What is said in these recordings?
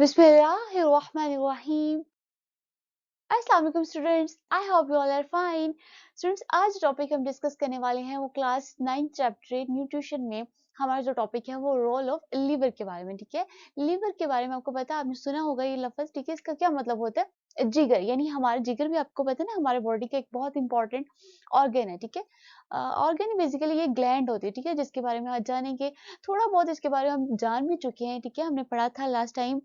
बिस्मिल्लाहिर्रहमानिर्रहीम। अस्सलाम वालेकुम students, I hope you all are fine. Students, आज टॉपिक हम डिस्कस करने वाले हैं वो क्लास 9 चैप्टर न्यूट्रिशन में हमारा जो टॉपिक है वो रोल ऑफ लीवर के बारे में। ठीक है, लीवर के बारे में आपको पता है, आपने सुना होगा ये लफ्ज। ठीक है, इसका क्या मतलब होता है? जिगर, यानी हमारा जिगर भी आपको पता है ना, हमारे बॉडी का एक बहुत इंपॉर्टेंट ऑर्गन है। ठीक है, ऑर्गन बेसिकली ये ग्लैंड होती है। ठीक है, जिसके बारे में आज जानेंगे। थोड़ा बहुत इसके बारे में हम जान भी चुके हैं। ठीक है, हमने पढ़ा था last time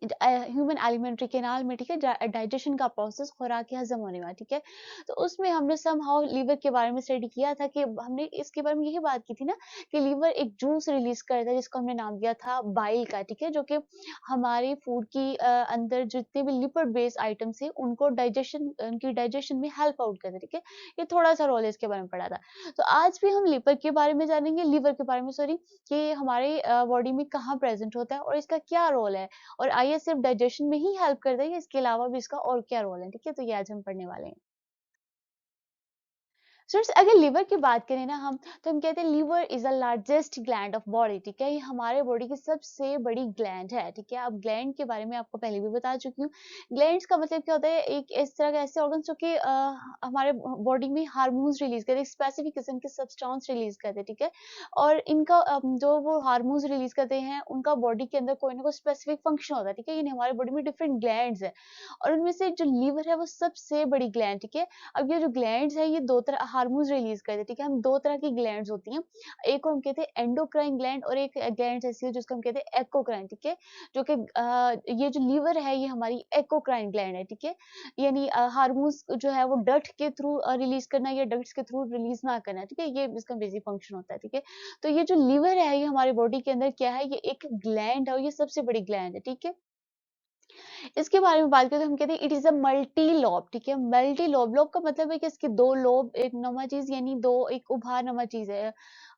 human alimentary canal में। ठीक है, डाइजेशन का प्रोसेस, खुराक हजम होने का। ठीक है, तो उसमें हमने समहाउ लीवर के बारे में स्टडी किया था कि हमने इसके बारे में यही बात की थी ना कि लीवर एक जूस रिलीज करता है जिसको हमने नाम दिया था बाइल का। ठीक है, जो कि हमारे फूड की अंदर जितने भी लिपिड बेस्ड आइटम्स है उनको डाइजेशन, उनकी डाइजेशन में हेल्प आउट करते हैं। ठीक है, ये थोड़ा सा रोल है इसके बारे में पढ़ा था। तो आज भी हम लिवर के बारे में जानेंगे, लीवर के बारे में सॉरी, कि हमारे बॉडी में कहाँ प्रेजेंट होता है और इसका क्या रोल है, और ये सिर्फ डाइजेशन में ही हेल्प करता है या इसके अलावा भी इसका और क्या रोल है। ठीक है, तो ये आज हम पढ़ने वाले हैं। स्टूडेंट्स, अगर लिवर की बात करें ना हम, तो हम कहते हैं liver is the largest gland of body. ठीक है, ये हमारे बॉडी की सबसे बड़ी ग्लैंड है। ठीक है, अब ग्लैंड के बारे में आपको पहले भी बता चुकी हूँ। ग्लैंड्स का मतलब क्या होता है? एक इस तरह के ऐसे ऑर्गन जो कि हमारे बॉडी में हार्मोन्स रिलीज करते हैं, स्पेसिफिक किस्म के सब्सटेंस रिलीज करते हैं। ठीक है, और इनका जो वो हार्मोन्स रिलीज करते हैं उनका बॉडी के अंदर कोई ना कोई स्पेसिफिक फंक्शन होता है। ठीक है, ये हमारे बॉडी में डिफरेंट ग्लैंड्स है और उनमें से जो लीवर है वो सबसे बड़ी ग्लैंड। ठीक है, अब ये जो ग्लैंड्स है ये दो तरह हार्मोन्स रिलीज करते हैं। ठीक है, हम दो तरह की ग्लैंड्स होती हैं, एक को हम कहते हैं एंडोक्राइन ग्लैंड और एक ग्लैंड ऐसी है जिसको हम कहते हैं एक्कोक्राइन। ठीक है, जो कि ये जो लीवर है ये हमारी एक्कोक्राइन ग्लैंड है। ठीक है, यानी हार्मोन्स जो है वो डट के थ्रू रिलीज करना या डट्स के थ्रू रिलीज ना करना। ठीक है, ये इसका बेसिक फंक्शन होता है। ठीक है, तो ये जो लीवर है ये हमारे बॉडी के अंदर क्या है, ये एक ग्लैंड है और ये सबसे बड़ी ग्लैंड है। ठीक है, इसके बारे में बात करें तो हम कहते हैं it is a multi lobe. ठीक है, मल्टी लोब, लोब का मतलब है कि इसके दो लोब, एक नुमा चीज यानी दो, एक उभार नुमा चीज है।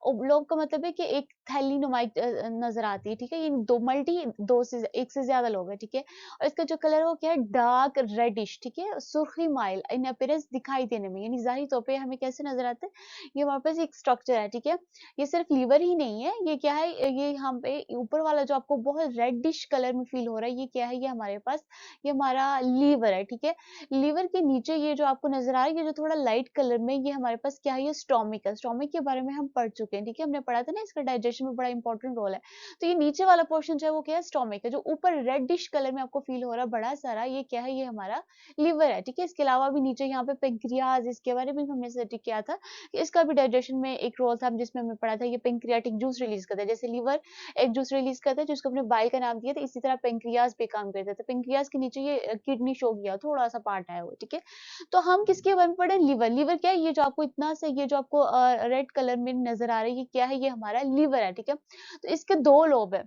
लोब का मतलब है कि एक थैली नुमाई नजर आती है। ठीक है, ये दो मल्टी, दो से एक से ज्यादा लोब है। ठीक है, और इसका जो कलर है वो क्या है, डार्क रेडिश। ठीक है, सुर्खी माइल इन अपीयरेंस, दिखाई देने में, यानी जाहिर तौर पे हमें कैसे नजर आता है, ये हमारे पास एक स्ट्रक्चर है। ठीक है, ये सिर्फ लीवर ही नहीं है, ये क्या है, ये यहाँ पे ऊपर वाला जो आपको बहुत रेडिश कलर में फील हो रहा है, ये क्या है, ये हमारे पास, ये हमारा लीवर है। ठीक है, लीवर के नीचे ये जो आपको नजर आ रहा है, ये जो थोड़ा लाइट कलर में, ये हमारे पास क्या है, ये स्टोमिक है। स्टोमिक के बारे में हम पढ़ चुके हैं। ठीक है, हमने पढ़ा था ना, इसका डाइजेशन में बड़ा इंपॉर्टेंट रोल है। तो ये नीचे वाला पोर्शन जो है वो क्या है, स्टोमिक है। जो ऊपर रेडिश कलर में आपको फील हो रहा है बड़ा सारा, ये क्या है, ये हमारा लीवर है। ठीक है, इसके अलावा भी नीचे यहाँ पे पेंक्रियाज, इसके बारे में भी हमने स्टडी किया था कि इसका भी डाइजेशन में एक रोल था, जिसमें हमने पढ़ा था ये पेंक्रियाटिक जूस रिलीज करता है। जैसे लीवर एक जूस रिलीज करता है जिसको हमने बाइल का नाम दिया था, इसी तरह पेंक्रियाज पे काम करता है। तो पेंक्रियाज के नीचे ये किडनी शो किया, थोड़ा सा पार्ट है वो। ठीक है, तो हम किसके बारे में पढ़े, लीवर। लीवर क्या है, ये जो आपको इतना से, ये जो आपको रेड कलर में नजर आ रही है, ये क्या है, ये हमारा लीवर है। ठीक है, तो इसके दो लोब है।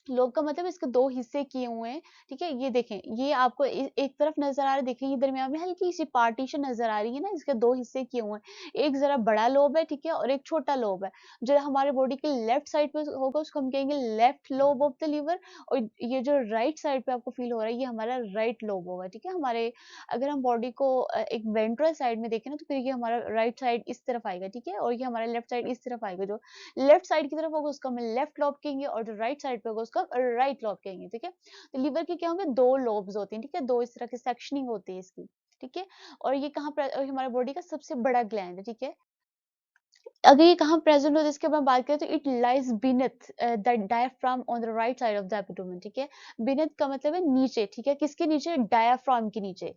लोब का मतलब इसके दो हिस्से किए हुए हैं। ठीक है, ये देखें, ये आपको एक तरफ नजर आ रहा है, देखें ये दरमियान में हल्की सी पार्टीशन नजर आ रही है ना, इसके दो हिस्से किए हुए हैं, एक जरा बड़ा लोब है। ठीक है, और एक छोटा लोब है। जो हमारे बॉडी के लेफ्ट साइड पे होगा उसको हम कहेंगे left lobe of the liver, और ये जो राइट साइड पे आपको फील हो रहा है ये हमारा राइट लोब होगा। ठीक है, हमारे अगर हम बॉडी को एक वेंट्रल साइड में देखें ना, तो फिर ये हमारा राइट साइड इस तरफ आएगा। ठीक है, और ये हमारा लेफ्ट साइड इस तरफ आएगा। जो लेफ्ट साइड की तरफ होगा उसको हम लेफ्ट लोब कहेंगे, और जो राइट साइड पे होगा उसको राइट लोब कहेंगे। ठीक है, तो लीवर के क्या होंगे, दो लोब्स होते हैं। ठीक है, दो इस तरह की सेक्शनिंग होती है इसकी। ठीक है, और ये कहाँ पर हमारे बॉडी का सबसे बड़ा ग्लैंड है। ठीक है, अगर ये कहाँ प्रेजेंट होता है इसके बारे में बात करें तो it lies beneath the diaphragm on the right side of the abdomen. ठीक है, बीनेथ का मतलब है नीचे। ठीक है, किसके नीचे, डायफ्राम के नीचे।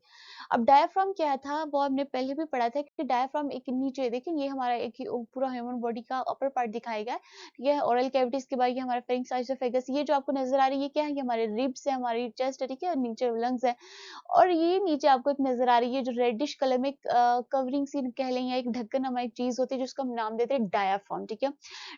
अब डायफ्राम क्या था वो हमने पहले भी पढ़ा था कि डायफ्राम एक नीचे, देखिए ये हमारा एक ही पूरा ह्यूमन बॉडी का अपर पार्ट दिखाया गया है। ठीक है, ओरल कैविटीज के बाद ये हमारा फेरिंक्स, आइसोफेगस, ये जो आपको नजर आ रही है क्या है, ये हमारे रिब्स है, हमारी चेस्ट है। ठीक है, और नीचे लंग्स है, और ये नीचे आपको एक नजर आ रही है जो रेडिश कलर में कवरिंग सी कह लें या एक ढक्कन नामक एक चीज होती है जिसको हम नाम देते हैं डायाफ्राम। ठीक है,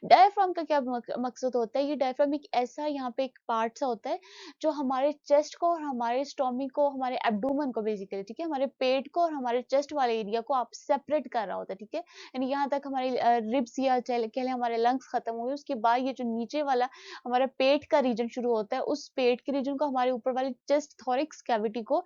डायाफ्राम का क्या मकसद होता है, ये डायाफ्राम एक ऐसा यहाँ पे एक पार्ट सा होता है जो हमारे चेस्ट को और हमारे स्टोमिक को, हमारे एब्डोमेन को बेसिकली, ठीक है, हमारे पेट को और हमारे चेस्ट वाले एरिया को आप सेपरेट कर रहा होता है। ठीक है, यानी यहाँ तक हमारी रिब्स या कह लें हमारे लंग्स खत्म हुए, उसके बाद ये जो नीचे वाला हमारा पेट का रीजन शुरू होता है, उस पेट के रीजन को हमारे ऊपर वाले चेस्ट थोरिक्स कैविटी को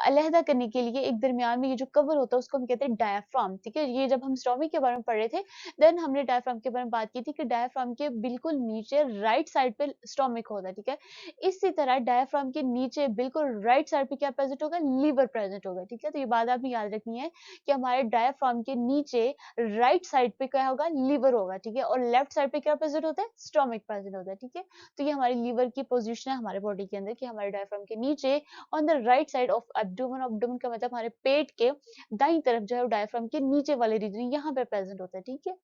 अलहदा करने के लिए एक दरमियान में ये जो कवर होता है उसको हम कहते हैं डायाफ्राम। ठीक है, ये जब हम स्टोमिक के बारे में पढ़ रहे थे देन हमने डायफ्राम के बारे में बात की थी कि डायफ्राम के बिल्कुल नीचे राइट साइड पे स्टोमिक होता है, ठीक है। इसी तरह डायफ्राम के नीचे बिल्कुल राइट साइड पे क्या प्रेजेंट होगा, लीवर प्रेजेंट होगा, ठीक है। तो ये बात आपने याद रखनी है कि हमारे डायफ्राम के नीचे राइट साइड पे क्या होगा, लीवर होगा, ठीक है। और लेफ्ट साइड पे क्या प्रेजेंट होता है, स्टोमिक प्रेजेंट होता है, ठीक है। तो ये हमारी लीवर की पोजीशन है हमारे बॉडी के अंदर कि हमारे डायफ्राम के नीचे on the right side of abdomen, abdomen का मतलब हमारे पेट के दाईं तरफ जो है डायफ्राम के नीचे वाले रीजन यहाँ पे प्रेजेंट होता है, ठीक है।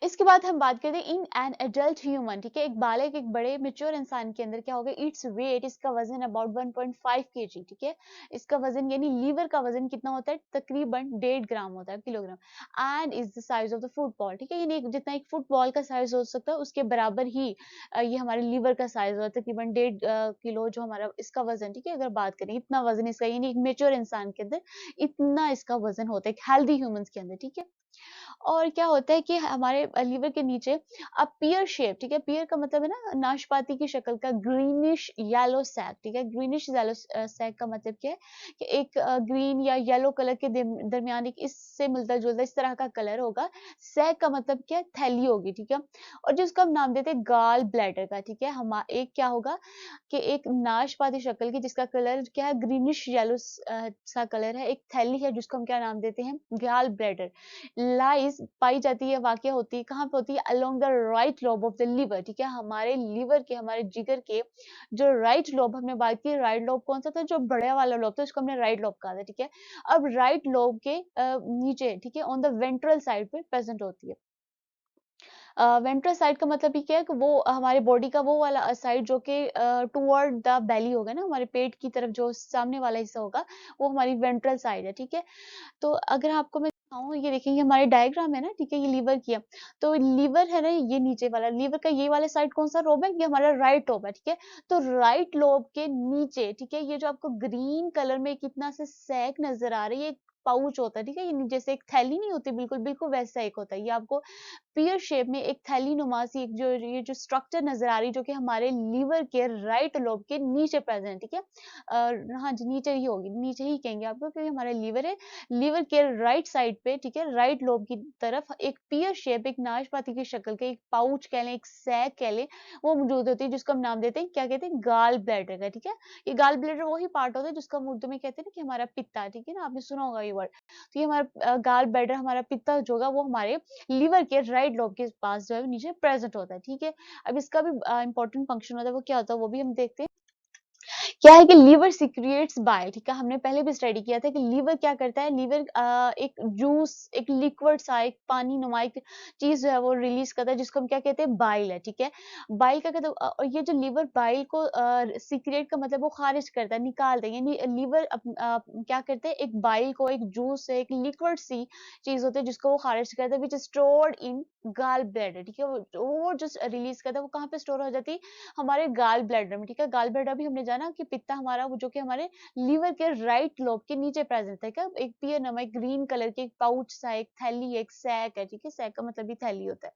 इसके बाद हम बात करते हैं इन एन एडल्ट ह्यूमन, ठीक है। एक बालक, एक बड़े मेच्योर इंसान के अंदर क्या होगा, इट्स वेट, इसका वजन अबाउट 1.5 kg, ठीक है। इसका वजन यानी लीवर का वजन कितना होता है, तकरीबन 1.5 ग्राम होता है, kilogram. And is the size of the football, ठीक है। यानी जितना एक फुटबॉल का साइज हो सकता है उसके बराबर ही ये हमारे लीवर का साइज होता है, तकरीबन 1.5 किलो जो हमारा इसका वजन, ठीक है। अगर बात करें इतना वजन इसका, यानी एक मेच्योर इंसान के अंदर इतना इसका वजन होता है, एक हेल्दी ह्यूमंस के अंदर, ठीक है। और क्या होता है कि हमारे लीवर के नीचे पीयर शेप, ठीक है। पीयर का मतलब है ना नाशपाती की शक्ल का ग्रीनिश येलो सैक, ठीक है। ग्रीनिश येलो सैक का मतलब क्या है कि एक ग्रीन या येलो कलर के दरमियान एक इससे मिलता जुलता इस तरह का कलर होगा। सैक का मतलब क्या है, थैली होगी, ठीक है। और जिसको हम नाम देते हैं गाल ब्लैडर का, ठीक है। हम एक क्या होगा कि एक नाशपाती शक्ल की जिसका कलर क्या है, ग्रीनिश येलो सा कलर है, एक थैली है जिसको हम क्या नाम देते हैं, गाल ब्लैडर। लाइस पाई जाती है, वाक़या होती है, कहाँ पे होती है, along the right lobe of the liver, ठीक है। हमारे लिवर के, हमारे जिगर के जो राइट लोब, हमने बात की राइट लोब कौन सा था, जो बड़ा वाला लोब था उसको हमने राइट लोब कहा था, ठीक है। अब राइट लोब के नीचे, ठीक है, ऑन द वेंट्रल साइड पे प्रेजेंट होती है। वेंट्रल साइड का मतलब ही क्या है कि वो हमारे बॉडी का वो वाला साइड जो कि टुवर्ड द बेली होगा ना, हमारे पेट की तरफ जो सामने वाला हिस्सा होगा वो हमारी वेंट्रल साइड है, ठीक है। तो अगर आपको मैं दिखाऊँ, ये देखिए ये हमारे डायग्राम है ना, ठीक है, ये लीवर की है। तो लीवर है ना, ये नीचे वाला लीवर का ये वाला साइड कौन-सा लोब है? ये हमारा राइट लोब है, ठीक है। तो राइट लोब के नीचे, ठीक है, ये जो आपको ग्रीन कलर में कितना सा सैक नज़र आ रही है, एक पाउच होता है, ठीक है। ये जैसे एक थैली नहीं होती, बिल्कुल, बिल्कुल वैसा एक होता है। ये आपको पीयर शेप में एक थैली नुमा सी एक जो ये जो स्ट्रक्चर नज़र आ रही है, जो कि हमारे लीवर के राइट लोब के नीचे प्रेज़ेंट, ठीक है। हाँ जी, नीचे ही होगी, नीचे ही कहेंगे आपको क्योंकि हमारा लीवर है। लीवर के राइट साइड पे, ठीक है, राइट लोब की तरफ एक पीयर शेप, एक नाशपाती की शक्ल के एक पाउच कह लें, एक सैक कह लें, वो मौजूद होती है जिसको हम नाम देते हैं, क्या कहते हैं, गॉल ब्लैडर का, ठीक है। ये गॉल ब्लैडर वही पार्ट होता है जिसको हम उर्दू में कहते हैं ना कि हमारा पित्ता, ठीक है ना, आपने सुना होगा ये वर्ड। तो ये हमारा गॉल ब्लैडर, हमारा पित्ता जो होगा वो हमारे लीवर के राइट लोब के पास जो है नीचे प्रेजेंट होता है, ठीक है। अब इसका भी इंपॉर्टेंट फंक्शन होता है, वो क्या होता है वो भी हम देखते हैं। क्या है कि लीवर सिक्रिएट्स बाइल, ठीक है। हमने पहले भी स्टडी किया था कि लीवर क्या करता है, लीवर एक जूस, एक लिक्विड सा, एक पानी नुमा एक चीज जो है वो रिलीज करता है जिसको हम क्या कहते हैं, बाइल है, ठीक है। बाइल का कहते हैं और ये जो लीवर बाइल को सिक्रिएट का मतलब वो खारिज करता है, निकालता है, यानी लीवर क्या करते हैं, एक बाइल को, एक जूस से, एक लिक्विड सी चीज होती है जिसको वो खारिज करता है, विच स्टोर्ड इन गाल ब्लैडर, ठीक है। वो जो रिलीज करता है वो कहाँ पे स्टोर हो जाती है, हमारे गाल ब्लैडर में, ठीक है। गाल ब्लैडर भी हमने जाना कि पित्ता हमारा वो जो कि हमारे लीवर के राइट लोब के नीचे प्रेजेंट है, क्या एक पियर नमक ग्रीन कलर की एक पाउच सा, एक थैली, एक सैक है, ठीक है। सैक का मतलब भी थैली होता है।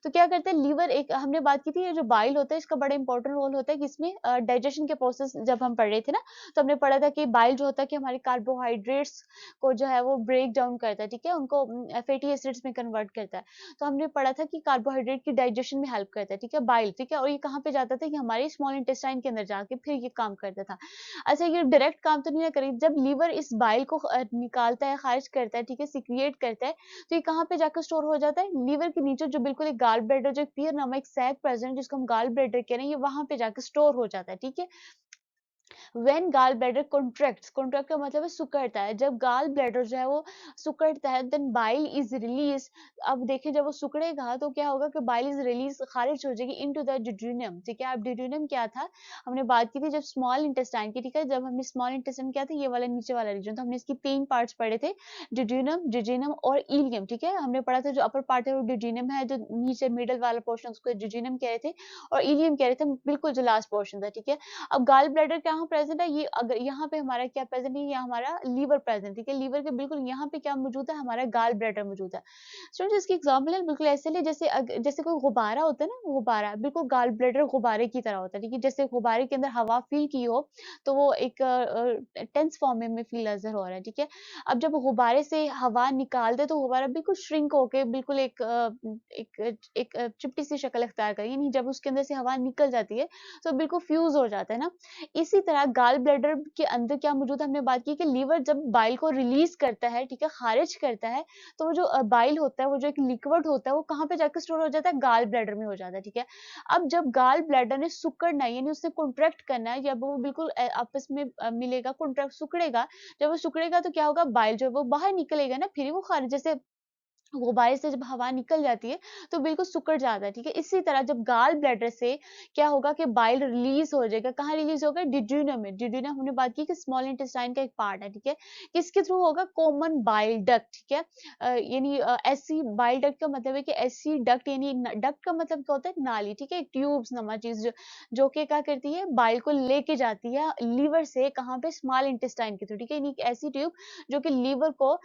तो क्या करते हैं लीवर, एक हमने बात की थी, ये जो बाइल होता है इसका बड़ा इंपॉर्टेंट रोल होता है किसमें, डाइजेशन के प्रोसेस जब हम पढ़ रहे थे ना, तो हमने पढ़ा था कि बाइल जो होता है कि हमारे कार्बोहाइड्रेट्स को जो है वो ब्रेक डाउन करता है, ठीक है, उनको फैटी एसिड्स में कन्वर्ट करता है। तो हमने पढ़ा था कि कार्बोहाइड्रेट की डाइजेशन में हेल्प करता है, ठीक है, बाइल, ठीक है। और ये कहाँ पे जाता था कि हमारे स्मॉल इंटेस्टाइन के अंदर जाके फिर ये काम करता था। अच्छा, ये डायरेक्ट काम तो नहीं ना करेगी, जब लीवर इस बाइल को निकालता है, खारिज करता है, ठीक है, सिक्रिएट करता है, तो ये कहाँ पे जाकर स्टोर हो जाता है, लीवर के नीचे जो बिल्कुल एक गाल ब्लैडर, जो पीयर नामक सैक प्रेजेंट जिसको हम गाल ब्लैडर कह रहे हैं, ये वहां पे जाकर स्टोर हो जाता है, ठीक है। When gall bladder contracts, contract का मतलब है सिकुड़ता है, जब गाल ब्लैडर जो है वो सिकुड़ता है, देन बाइल इज रिलीज। अब देखिए जब वो सिकुड़ेगा तो क्या होगा कि बाइल इज रिलीज, खारिज हो जाएगी इनटू द ड्यूडेनम, ठीक है। अब ड्यूडेनम क्या था, हमने बात की थी जब स्मॉल इंटेस्टाइन की, ठीक है। जब हमने स्मॉल इंटेस्टाइन क्या था, ये वाला नीचे वाला रीजन, तो हमने इसकी 3 पार्ट्स पढ़े थे, ड्यूडेनम, जेजुनम और इलियम, ठीक है। हमने पढ़ा था जो अपर पार्ट है वो ड्यूडेनम है, जो नीचे मिडल वाला पोर्शन उसको जेजुनम कह रहे थे, और इलियम कह रहे थे बिल्कुल जो लास्ट पोर्शन था, ठीक है। अब गाल ब्लैडर कहाँ प्रेजेंट है, ये अगर यहाँ पे हमारा क्या प्रेजेंट है, ये हमारा लीवर प्रेजेंट, ठीक है। लीवर के बिल्कुल यहाँ पे क्या मौजूद है, हमारा गाल ब्लैडर मौजूद है। स्टूडेंट्स इसकी एग्जांपल है बिल्कुल ऐसे ले, जैसे जैसे कोई गुब्बारा होता है ना, गुब्बारा बिल्कुल गाल ब्लैडर गुब्बारे की तरह होता है, ठीक है। जैसे गुब्बारे के अंदर हवा फिल की हो तो वो एक टेंस फॉर्म में फील नजर हो रहा है, ठीक है। अब जब गुब्बारे से हवा निकाल दे तो गुब्बारा बिल्कुल श्रिंक होके बिल्कुल एक चिपटी सी शक्ल अख्तियार करे, यानी जब उसके अंदर से हवा निकल जाती है तो बिल्कुल फ्यूज हो जाता है ना। इसी तरह गाल ब्लैडर के अंदर क्या मौजूद है, हमने बात की कि लीवर जब बाइल को रिलीज करता है, ठीक है, खारिज करता है, तो वो जो बाइल होता है, वो जो एक लिक्विड होता है, वो कहाँ पे जाकर स्टोर हो जाता है, गाल ब्लैडर में हो जाता है, ठीक है। अब जब गाल ब्लैडर ने सिकुड़ना है, यानी उससे कॉन्ट्रैक्ट करना है, जब वो बिल्कुल आपस में मिलेगा, कॉन्ट्रैक्ट सिकुड़ेगा, जब वो सिकुड़ेगा तो क्या होगा, बाइल जो है वो बाहर निकलेगा ना, फिर वो खारिज, जैसे गुब्बारे से जब हवा निकल जाती है तो बिल्कुल सिकुड़ जाता है, ठीक है। इसी तरह जब गाल ब्लैडर से क्या होगा कि बाइल रिलीज हो जाएगा, कहाँ रिलीज होगा, डिड्यूनम में। डिड्यूनम हमने बात की कि स्मॉल इंटेस्टाइन का एक पार्ट है, ठीक है। किसके थ्रू होगा, कॉमन बाइल डक्ट, ठीक है। यानी ऐसी बाइल डक्ट का मतलब है कि ऐसी डक्ट, यानी डक्ट का मतलब क्या होता है, नाली, ठीक है, ट्यूब्स नमा चीज जो कि क्या करती है, बाइल को लेके जाती है लीवर से, कहाँ पे, स्मॉल इंटेस्टाइन के थ्रू, ठीक है। यानी एक ऐसी ट्यूब जो कि लीवर को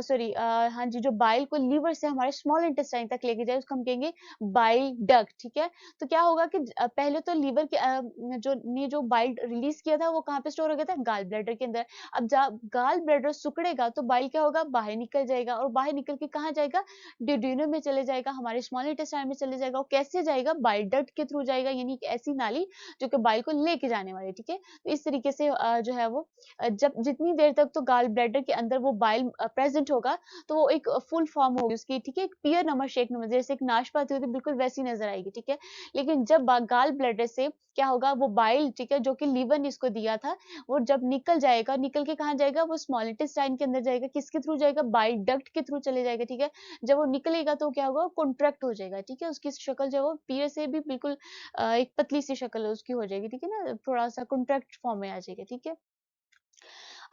सॉरी हाँ जी, जो बाइल को लीवर से हमारे स्मॉल इंटेस्टाइन तक लेके जाए उसको हम कहेंगे बाइल डक्ट, ठीक है। तो क्या होगा कि पहले तो लीवर के जो बाइल रिलीज किया था वो कहाँ पे स्टोर हो गया था, गाल ब्लैडर के अंदर। अब जब गाल ब्लैडर सिकुड़ेगा तो बाइल क्या होगा, बाहर निकल जाएगा, और बाहर निकल के कहाँ जाएगा, डिड्यूनम में चले जाएगा, हमारे स्मॉल इंटेस्टाइन में चले जाएगा। और कैसे जाएगा, बाइल डक्ट के थ्रू जाएगा, यानी एक ऐसी नाली जो कि बाइल को लेके जाने वाली है, ठीक है। तो इस तरीके से जो है वो जब जितनी देर तक तो गाल ब्लैडर के अंदर वो बाइल प्रेजेंट होगा तो वो एक फुल फॉर्म होगी उसकी, ठीक है, एक पियर नमक शेक नमक, जैसे एक नाशपाती होती है बिल्कुल वैसी नजर आएगी, ठीक है। लेकिन जब गाल ब्लैडर से क्या होगा, वो बाइल, ठीक है, जो कि लीवर ने इसको दिया था, वो जब निकल जाएगा, निकल के कहाँ जाएगा, वो स्मॉल इंटेस्टाइन के अंदर जाएगा, किसके थ्रू जाएगा, बाइल डक्ट के थ्रू चले जाएगा, ठीक है। जब वो निकलेगा तो क्या होगा, कॉन्ट्रैक्ट हो जाएगा, ठीक है। उसकी शक्ल जो है वो पियर से भी बिल्कुल एक पतली सी शक्ल उसकी हो जाएगी, ठीक है ना, थोड़ा सा कॉन्ट्रैक्ट फॉर्म में आ जाएगा, ठीक है।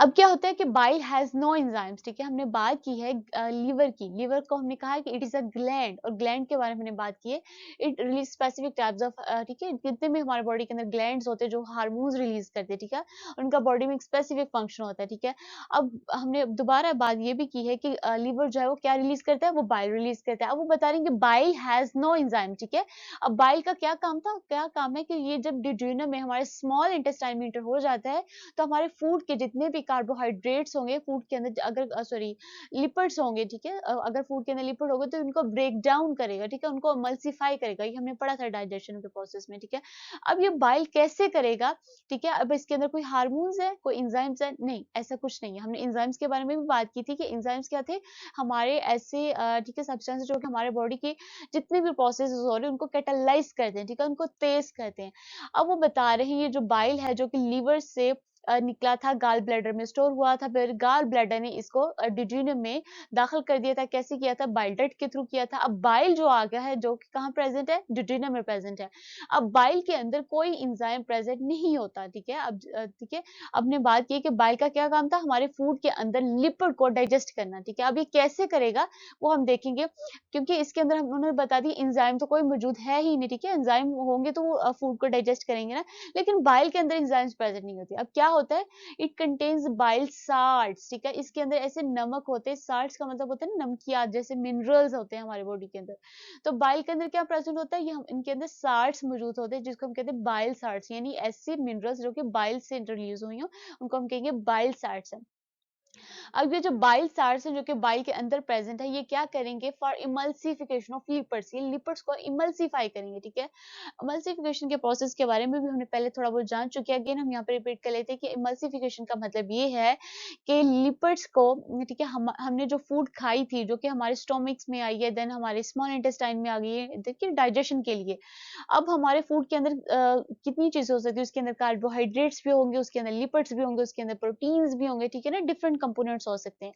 अब क्या होता है कि बाइल हैज नो एंजाइम्स, ठीक है। हमने बात की है लीवर की, लीवर को हमने कहा है कि इट इज अ ग्लैंड, और ग्लैंड के बारे में हमने बात की है, it release specific types of, ठीक है, जितने भी हमारे बॉडी के अंदर ग्लैंड्स होते हैं जो हार्मोन्स रिलीज करते हैं, ठीक है, उनका बॉडी में एक स्पेसिफिक फंक्शन होता है, ठीक है। अब हमने दोबारा बात ये भी की है कि लीवर जो है वो क्या रिलीज करता है, वो बाइल रिलीज करता है। अब वो बता रहे हैं कि बाइल हैज नो एंजाइम, ठीक है। अब बाइल का क्या काम था, क्या काम है कि ये जब डिड्यूनम में हमारे स्मॉल इंटेस्टाइन में इंटर हो जाता है तो हमारे फूड के जितने भी कार्बोहाइड्रेट्स होंगे फूड के अंदर, अगर सॉरी लिपिड्स होंगे, ठीक है, अगर फूड के अंदर लिपिड होगा तो उनको ब्रेक डाउन करेगा, ठीक है, उनको एमल्सिफाई करेगा, ये हमने पढ़ा था डाइजेशन के प्रोसेस में, ठीक है। अब ये बाइल कैसे करेगा, ठीक है। अब इसके अंदर कोई हार्मोन्स है, कोई एंजाइम्स है, नहीं, ऐसा कुछ नहीं है। हमने एंजाइम्स के बारे में भी बात की थी कि एंजाइम्स क्या थे, हमारे ऐसे ठीक है सब्सटेंस जो कि हमारे बॉडी के जितने भी प्रोसेस हो रहे हैं उनको कैटालाइज करते हैं, ठीक है, उनको तेज करते हैं। अब वो बता रहे हैं ये जो बाइल है जो कि लीवर से निकला था, गाल ब्लैडर में स्टोर हुआ था, फिर गाल ब्लैडर ने इसको डिड्यूनम में दाखिल कर दिया था। कैसे किया था, बाइल डक्ट के थ्रू किया था। अब बाइल जो आ गया है जो कि कहाँ प्रेजेंट है, डिड्यूनम में प्रेजेंट है। अब बाइल के अंदर कोई एंजाइम प्रेजेंट नहीं होता, ठीक है। अब ठीक है, अब ने बात की कि बाइल का क्या काम था, हमारे फूड के अंदर लिपिड को डाइजेस्ट करना, ठीक है। अब ये कैसे करेगा वो हम देखेंगे, क्योंकि इसके अंदर हम उन्होंने बता दी एंजाइम तो कोई मौजूद है ही नहीं, ठीक है। एंजाइम होंगे तो वो फूड को डाइजेस्ट करेंगे ना, लेकिन बाइल के अंदर एंजाइम्स प्रेजेंट नहीं होती। अब क्या होता है, इट कंटेन्स बाइल साल्ट्स, ठीक है, इसके अंदर ऐसे नमक होते हैं, साल्ट्स का मतलब होता है ना नमकियात, जैसे मिनरल्स होते हैं हमारे बॉडी के अंदर। तो बाइल के अंदर क्या प्रेजेंट होता है, ये हम इनके अंदर साल्ट्स मौजूद होते हैं जिसको हम कहते हैं बाइल साल्ट्स, यानी ऐसे मिनरल्स जो कि बाइल से रिलीज हुई हो उनको हम कहेंगे बाइल साल्ट्स। अब ये जो बाइल साल्ट्स हैं जो कि बाइल के अंदर प्रेजेंट है, ये क्या करेंगे, फॉर इमल्सिफिकेशन ऑफ लिपिड्स, ये लिपिड्स को इमल्सिफाई करेंगे, ठीक है। इमल्सिफिकेशन के प्रोसेस के बारे में भी हमने पहले थोड़ा बहुत जान चुके हैं, अगेन हम यहाँ पे रिपीट कर लेते हैं कि इमल्सिफिकेशन का मतलब ये है कि लिपिड्स को, ठीक है, हमने जो फूड खाई थी जो कि हमारे स्टोमिक्स में आई है, देन हमारे स्मॉल इंटेस्टाइन में आ गई है, देखिए डाइजेशन के लिए। अब हमारे फूड के अंदर कितनी चीजें हो सकती है, उसके अंदर कार्बोहाइड्रेट्स भी होंगे, उसके अंदर लिपिड्स भी होंगे, उसके अंदर प्रोटीन्स भी होंगे, ठीक है ना, डिफरेंट कंपोनेंट्स हो सकते हैं।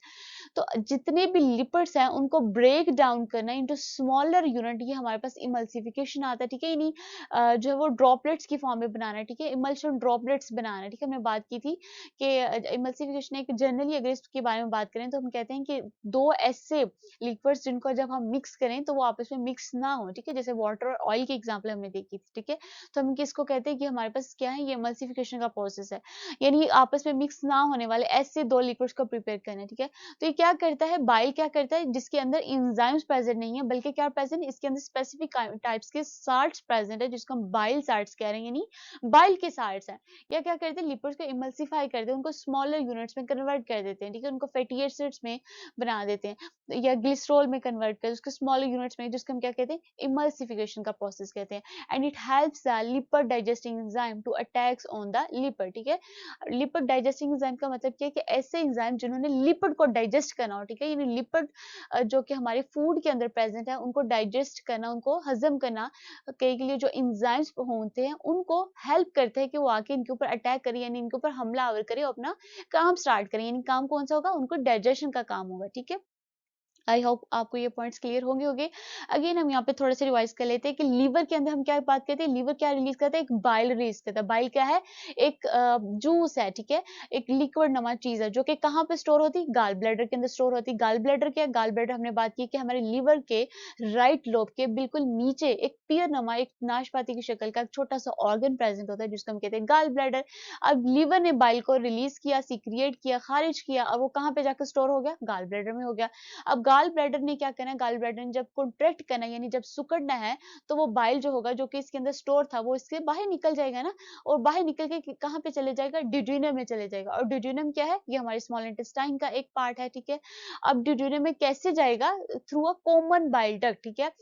तो जितने भी लिपिड्स हैं उनको ब्रेक डाउन करना इनटू स्मॉलर यूनिट, ये हमारे पास इमल्सिफिकेशन आता है, ठीक है। यानी जो है वो ड्रॉपलेट्स की फॉर्म में बनाना है, ठीक है, इमल्शन ड्रॉपलेट्स बनाना है, ठीक है। हमने बात की थी कि इमल्सिफिकेशन एक जनरली अगर इसके बारे में बात करें तो हम कहते हैं कि दो ऐसे लिक्विड्स जिनको जब हम मिक्स करें तो वो आपस में मिक्स ना हो, ठीक है, जैसे वाटर और ऑयल की एग्जांपल हमने देखी थी, ठीक है। तो हम किसको कहते हैं कि हमारे पास क्या है, ये इमल्सिफिकेशन का प्रोसेस है, यानी आपस में मिक्स ना होने वाले ऐसे दो लिक्विड्स को प्रिपेयर करना है, ठीक है। तो ये क्या करता है, बाइल क्या करता है, जिसके अंदर एंजाइम्स प्रेजेंट नहीं है बल्कि क्या प्रेजेंट, इसके अंदर स्पेसिफिक टाइप्स के साल्ट्स प्रेजेंट है जिसको हम बाइल साल्ट्स कह रहे हैं, यानी बाइल के साल्ट्स हैं। या क्या करते हैं, लिपिड्स को इमल्सिफाई करते हैं, उनको स्मॉलर यूनिट्स में कन्वर्ट कर देते हैं, ठीक है, उनको फैटी एसिड्स में बना देते हैं या ग्लिसरॉल में कन्वर्ट कर उसको स्मॉलर यूनिट्स में, जिसको हम क्या कहते हैं, इमल्सिफिकेशन का प्रोसेस कहते हैं। And it helps the lipid digesting enzyme to attacks on the lipid, ठीक है। लिपिड डाइजेस्टिंग एंजाइम का मतलब क्या है कि ऐसे एंजाइम जिन्होंने लिपिड को डाइजेस्ट करना हो, ठीक है, यानी लिपिड जो कि हमारे फूड के अंदर प्रेजेंट है उनको डाइजेस्ट करना, उनको हजम करना के लिए जो एंजाइम्स होते हैं उनको हेल्प करते हैं कि वो आके इनके ऊपर अटैक करे, यानी इनके ऊपर हमलावर करे और अपना काम स्टार्ट करें, यानी काम कौन सा होगा, उनको डाइजेशन का काम होगा, ठीक है। आई होप आपको ये पॉइंट्स क्लियर होंगे। अगेन हम यहाँ पे थोड़ा सा रिवाइज कर लेते हैं कि लीवर के अंदर हम क्या बात करते हैं, लीवर क्या रिलीज करता है, एक बाइल रिलीज करता है। बाइल क्या है, एक जूस है, ठीक है, एक लिक्विड नमा चीज है जो कि कहाँ पे स्टोर होती है, गाल ब्लैडर के अंदर स्टोर होती है। गाल ब्लैडर क्या है, गाल ब्लैडर हमने बात की कि हमारे लीवर के राइट लोब के बिल्कुल नीचे एक पियर नमा, एक नाशपाती की शक्ल का एक छोटा सा ऑर्गन प्रेजेंट होता है जिसको हम कहते हैं गाल ब्लैडर। अब लीवर ने बाइल को रिलीज किया, सीक्रिएट किया, खारिज किया, और वो कहाँ पे जाकर स्टोर हो गया, गाल ब्लैडर में हो गया। अब गाल ब्लैडर ने क्या करना है, गाल ब्लैडर ने जब कॉन्ट्रैक्ट करना है यानी जब सिकुड़ना है, तो वो बाइल जो होगा जो कि इसके अंदर स्टोर था वो इसके बाहर निकल जाएगा ना, और बाहर निकल के कहाँ पे चले जाएगा, ड्यूडेनम में चले जाएगा। और ड्यूडेनम क्या है, ये हमारे स्मॉल इंटेस्टाइन का एक पार्ट है, ठीक है। अब ड्यूडेनम में कैसे जाएगा, through a common bile duct, ठीक है,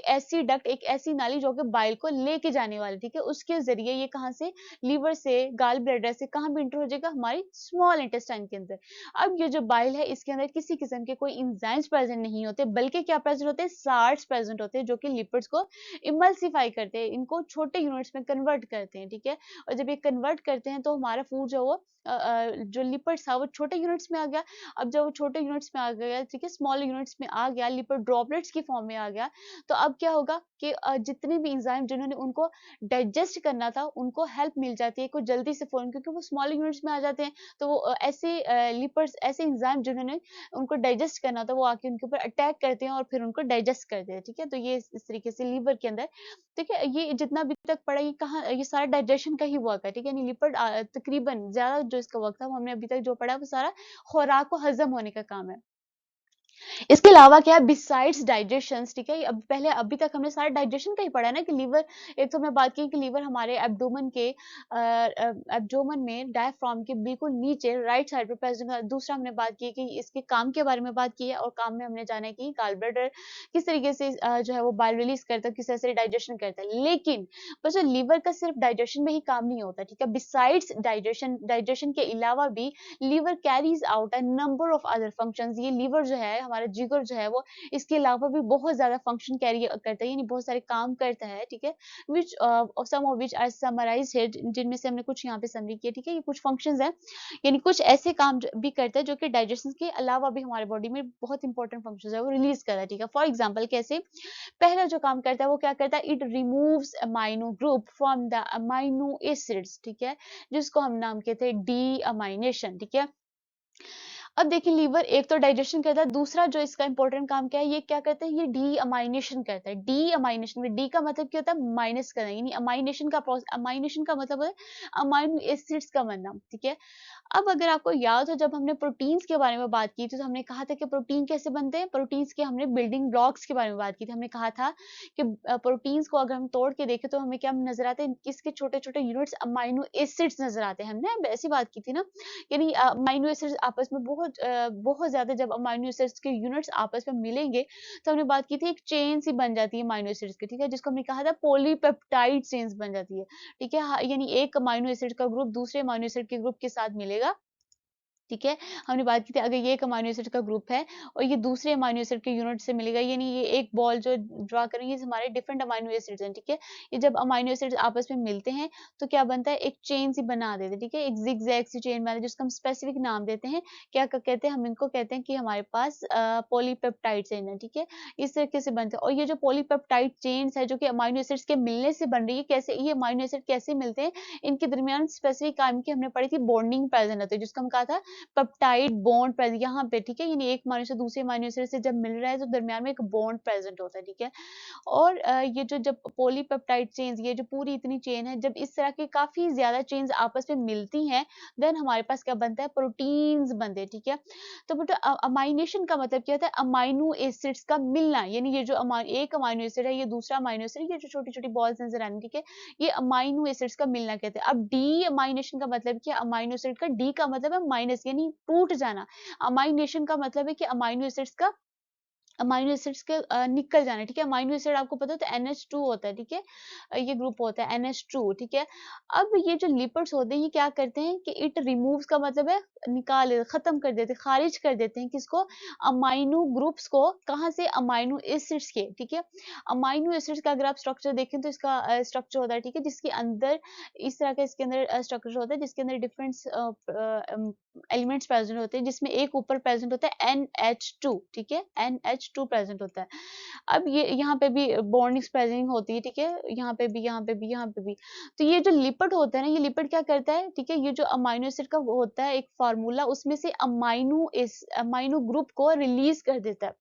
ऐसी डक्ट, एक ऐसी नाली जो कि बाइल को लेके जाने वाली, ठीक है, उसके जरिए ये कहाँ से, लीवर से, गाल ब्लैडर से कहाँ पे इंटर हो जाएगा, हमारी स्मॉल इंटेस्टाइन के अंदर। अब ये जो बाइल है इसके अंदर किसी किस्म के कोई एंजाइम्स प्रेजेंट नहीं होते बल्कि क्या प्रेजेंट होते हैं, साल्ट्स प्रेजेंट होते हैं जो कि लिपिड्स को इमल्सिफाई करते हैं, इनको छोटे यूनिट्स में कन्वर्ट करते हैं, ठीक है। और जब ये कन्वर्ट करते हैं तो हमारा फूड जो वो जो लिपिड्स था वो छोटे यूनिट्स में आ गया। अब जब वो छोटे यूनिट्स में आ गया, ठीक है, स्मॉल यूनिट्स में आ गया, लिपिड ड्रॉपलेट्स की फॉर्म में आ गया, तो अब क्या होगा कि जितने भी एंजाइम जिन्होंने उनको डाइजेस्ट करना था उनको हेल्प मिल जाती है कुछ जल्दी से फॉर्म, क्योंकि वो स्मॉल यूनिट्स में आ जाते हैं। तो वो ऐसे लिपिड्स, ऐसे एंजाइम जिन्होंने उनको डाइजेस्ट करना था वो आके उनके ऊपर अटैक करते हैं और फिर उनको डाइजेस्ट करते हैं, ठीक है। तो ये इस तरीके से लीवर के अंदर, ठीक है, ये जितना अभी तक पढ़ा ये कहाँ, ये सारा डाइजेशन का ही वर्क है, ठीक है। यानी लिपिड तकरीबन ज्यादा जो इसका वर्क था वो हमने अभी तक जो पढ़ा वो सारा खुराक को हजम होने का काम है। इसके अलावा क्या है, बिसाइड्स डाइजेशन, ठीक है, अब पहले अभी तक हमने सारा डाइजेशन का ही पढ़ा है ना कि लीवर, एक तो हमने बात की कि लीवर हमारे एब्डोमेन के एब्डोमेन में डायफ्राम के बिल्कुल नीचे राइट साइड पे प्रेजेंट है। दूसरा हमने बात की कि इसके काम के बारे में बात की है, और काम में हमने जाना है कि गाल ब्लैडर किस तरीके से जो है वो बाइल रिलीज करता है, किस तरह से डाइजेशन करता है। लेकिन बस लीवर का सिर्फ डाइजेशन में ही काम नहीं होता, ठीक है, बिसाइड्स डाइजेशन, डाइजेशन के अलावा भी liver carries out a number of other functions. ये लीवर जो है, हमारा जिगर जो है वो इसके अलावा भी बहुत ज्यादा फंक्शन कैरी करता है, यानी बहुत सारे काम करता है, ठीक है, विच सम ऑफ विच आर समराइज्ड है, जिनमें से हमने कुछ यहाँ पे समरी किया, ठीक है। ये कुछ फंक्शंस हैं, यानी कुछ ऐसे काम भी करता है जो कि डाइजेशन के अलावा भी हमारे बॉडी में बहुत इंपॉर्टेंट फंक्शंस है वो रिलीज करता है, ठीक है। फॉर एग्जांपल कैसे, पहला जो काम करता है वो क्या करता है, it removes amino group from the amino acids, ठीक है, जिसको हम नाम कहते हैं डी अमाइनेशन, ठीक है। अब देखिए लीवर एक तो डाइजेशन करता है, दूसरा जो इसका इंपॉर्टेंट काम क्या है, ये क्या करता है, ये डी अमाइनेशन करता है। डी अमाइनेशन में डी का मतलब क्या होता है, माइनस करना, यानी अमाइनेशन का प्रोसेस, अमाइनेशन का मतलब है अमाइनो एसिड्स का बनना, ठीक है। अब अगर आपको याद हो जब हमने प्रोटीन्स के बारे में बात की थी तो हमने कहा था कि प्रोटीन कैसे बनते हैं, प्रोटीन्स के हमने बिल्डिंग ब्लॉक्स के बारे में बात की थी। हमने कहा था कि प्रोटीन्स को अगर हम तोड़ के देखें तो हमें क्या नजर आते हैं, इसके छोटे छोटे यूनिट्स अमाइनो एसिड्स नजर आते हैं। हमने ऐसी बात की थी ना, यानी अमाइनो एसिड्स आपस में बहुत ज्यादा, जब अमाइनो एसिड्स के यूनिट्स आपस में मिलेंगे तो हमने बात की थी एक चेन सी बन जाती है अमाइनो एसिड्स की, ठीक है, जिसको हमने कहा था पॉलीपेप्टाइड चेन्स बन जाती है, ठीक है। यानी एक अमाइनो एसिड का ग्रुप दूसरे अमाइनो एसिड के ग्रुप के साथ मिलेगा ठीक है, हमने बात की थी अगर ये एक अमाइनो एसिड का ग्रुप है और ये दूसरे अमाइनो एसिड के यूनिट से मिलेगा, यानी ये एक बॉल जो ड्रा करेंगे, ये हमारे डिफरेंट अमाइनो एसिड्स हैं, ठीक है। ये जब अमाइनो एसिड्स आपस में मिलते हैं तो क्या बनता है, एक चेन सी बना देते हैं, ठीक है, एक जिगजैग सी चेन बनाते हैं जिसको हम स्पेसिफिक नाम देते हैं। क्या कहते हैं, हम इनको कहते हैं कि हमारे पास पॉलीपेप्टाइड चेन है, ठीक है। इस तरीके से बनते हैं और ये जो पॉलीपेप्टाइड चेन्स है जो कि अमाइनो एसिड्स के मिलने से बन रही है, कैसे ये अमाइनो एसिड कैसे मिलते हैं, इनके दरमियान स्पेसिफिक काम की हमने पढ़ी थी, बॉन्डिंग प्रेजेंट होती है, जिसको हम कहा था पेप्टाइड बॉन्ड प्रेजेंट यहाँ पे, ठीक है, यानी एक अमाइनो एसिड दूसरे अमाइनो एसिड से जब मिल रहा है तो दरमियान में एक बॉन्ड प्रेजेंट होता है, ठीक है। और ये जो जब पॉलीपेप्टाइड चेन्स, ये जो पूरी इतनी चेन है, जब इस तरह की काफी ज्यादा चेन्स आपस में मिलती हैं, देन हमारे पास क्या बनता है, प्रोटीन्स बनते हैं, ठीक है। तो बेटा अमाइनेशन का मतलब क्या होता है, अमाइनो एसिड्स का मिलना, यानी ये जो एक अमाइनो एसिड है, ये दूसरा अमाइनो एसिड, ये जो छोटी छोटी बॉल्स नजर आनी, ठीक है, ये अमाइनो एसिड्स का मिलना कहते हैं। अब डी अमाइनेशन का मतलब क्या, अमाइनो एसिड का डी का मतलब है माइनस, यानी टूट जाना। अमाइनेशन का मतलब है कि अमाइनो एसिड्स का अमाइनो एसिड्स के निकल जाना, ठीक है। अमाइनो एसिड आपको पता होता है NH2 होता है, ठीक है। ये ग्रुप होता है NH2, ठीक है। अब ये जो लिपिड्स होते हैं ये क्या करते हैं कि इट रिमूव्स का मतलब है खत्म कर देते हैं, खारिज कर देते हैं, किसको, अमाइनो ग्रुप्स को, कहाँ से, अमाइनो एसिड्स के, ठीक है। अमाइनो एसिड्स का अगर आप स्ट्रक्चर देखें तो इसका स्ट्रक्चर होता है, ठीक है, जिसके अंदर इस तरह का इसके अंदर स्ट्रक्चर होता है, जिसके अंदर डिफरेंट एलिमेंट्स प्रेजेंट होते हैं, जिसमें एक ऊपर प्रेजेंट होता है NH2, ठीक है, NH2 प्रेजेंट होता है। अब ये यहाँ पे भी बॉन्डिंग्स प्रेजेंट होती है, ठीक है, यहाँ पे भी, यहाँ पे भी, यहाँ पे भी। तो ये जो लिपिड होता है ना, ये लिपिड क्या करता है, ठीक है, ये जो अमाइनो एसिड का वो होता है एक फार्मूला, उसमें से अमाइनो ग्रुप को रिलीज कर देता है।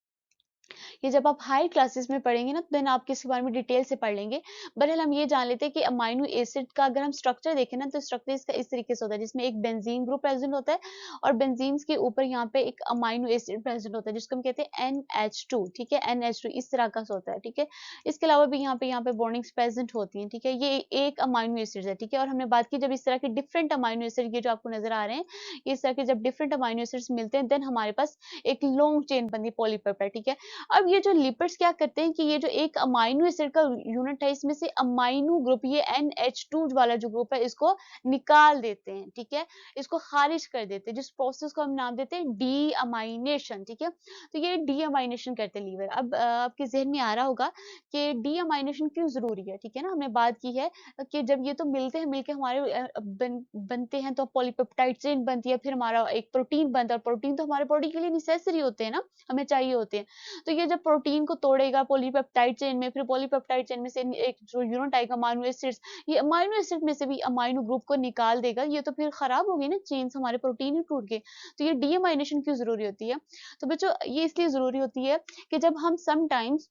ये जब आप हाई क्लासेस में पढ़ेंगे ना, देन आप इसके बारे में डिटेल से पढ़ लेंगे। बहरहाल हम ये जान लेते हैं कि अमाइनो एसिड का अगर हम स्ट्रक्चर देखें ना, तो स्ट्रक्चर इसका इस तरीके से होता है, जिसमें एक बेंजीन ग्रुप प्रेजेंट होता है और बेंजीन्स के ऊपर यहाँ पे एक अमाइनो एसिड प्रेजेंट होता है, जिसको हम कहते हैं NH2, ठीक है, NH2 इस तरह का होता है, ठीक है। इसके अलावा भी यहाँ पे बॉन्डिंग्स प्रेजेंट होती हैं, ठीक है। ये एक अमाइनो एसिड है, ठीक है। और हमने बात की जब इस तरह के डिफरेंट अमाइनो एसिड, ये जो आपको नजर आ रहे हैं, इस तरह के जब डिफरेंट अमाइनो एसिड्स मिलते हैं, देन हमारे पास एक लॉन्ग चेन बनती है, पॉलीपेप्टाइड, ठीक है। अब ये जो लिपिड्स क्या करते हैं कि ये जो एक अमाइनो एसिड का यूनिट है, इसमें से अमाइनो ग्रुप, ये NH2 वाला जो ग्रुप है, इसको निकाल देते हैं, ठीक है, इसको खारिज कर देते हैं, जिस प्रोसेस को हम नाम देते हैं डी अमाइनेशन, ठीक है। तो ये डी अमाइनेशन करते हैं लीवर। अब आपके जहन में आ रहा होगा कि डी अमाइनेशन क्यों जरूरी है, ठीक है ना। हमने बात की है कि जब ये तो मिलते हैं, मिलके हमारे बनते हैं, तो पॉलीपेप्टाइड चेन बनती है, फिर हमारा एक प्रोटीन बनता है, और प्रोटीन तो हमारे बॉडी के लिए नेसेसरी होते हैं ना, हमें चाहिए होते हैं। तो ये जब प्रोटीन को तोड़ेगा पॉलीपेप्टाइड चेन में, फिर पॉलीपेप्टाइड चेन में से एक जो यूनिट आएगा अमाइनो एसिड्स, ये अमाइनो एसिड में से भी अमाइनो ग्रुप को निकाल देगा, ये तो फिर खराब हो गई ना चेन्स, हमारे प्रोटीन ही टूट गए। तो ये डीअमाइनेशन क्यों जरूरी होती है, तो बच्चों ये इसलिए जरूरी होती है कि जब हम समटाइम्स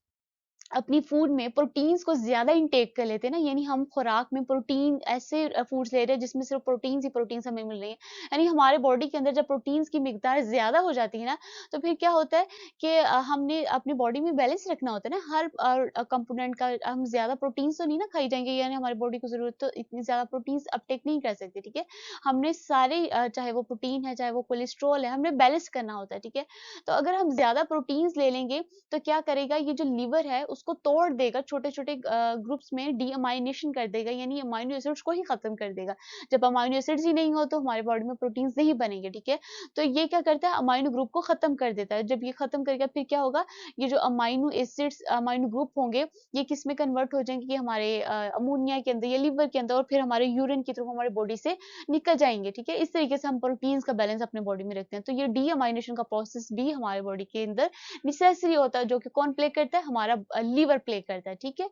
अपनी फूड में प्रोटीन्स को ज़्यादा इंटेक कर लेते हैं ना, यानी हम खुराक में प्रोटीन ऐसे फूड्स ले रहे हैं जिसमें सिर्फ प्रोटीन्स ही प्रोटीन्स हमें मिल रही हैं। यानी हमारे बॉडी के अंदर जब प्रोटीन्स की मिकदार ज़्यादा हो जाती है ना, तो फिर क्या होता है कि हमने अपनी बॉडी में बैलेंस रखना होता है ना, हर कंपोनेंट का। हम ज़्यादा प्रोटीन्स तो नहीं ना खाई जाएँगे, यानी हमारी बॉडी को ज़रूरत तो इतनी ज़्यादा प्रोटीन्स अपटेक नहीं कर सकती, ठीक है। हमने सारे चाहे वो प्रोटीन है, चाहे वो कोलेस्ट्रॉल है, हमने बैलेंस करना होता है, ठीक है। तो अगर हम ज़्यादा प्रोटीन्स ले लेंगे तो क्या करेगा, ये जो लीवर है उसको तोड़ देगा, छोटे-छोटे ग्रुप्स में डीअमाइनेशन कर देगा, यानी अमाइनो एसिड्स को ही खत्म कर देगा। जब अमाइनो एसिड्स ही नहीं हो तो हमारी बॉडी में प्रोटीन्स नहीं बनेंगे, ठीक है। तो ये क्या करता है, अमाइनो ग्रुप को खत्म कर देता है। जब ये खत्म करेगा फिर क्या होगा, ये जो अमाइनो एसिड्स अमाइनो ग्रुप होंगे, ये किस में कन्वर्ट हो जाएंगे, कि हमारे अमोनिया के अंदर या लिवर के अंदर, और फिर हमारे यूरिन की तरफ हमारी बॉडी से निकल जाएंगे, ठीक है। इस तरीके से हम प्रोटीन्स का बैलेंस अपने बॉडी में रखते हैं। तो ये डीअमाइनेशन का प्रोसेस भी हमारे बॉडी के अंदर नेसेसरी होता है, जो कि कौन प्ले करता है, हमारा लीवर प्ले करता है, ठीक है।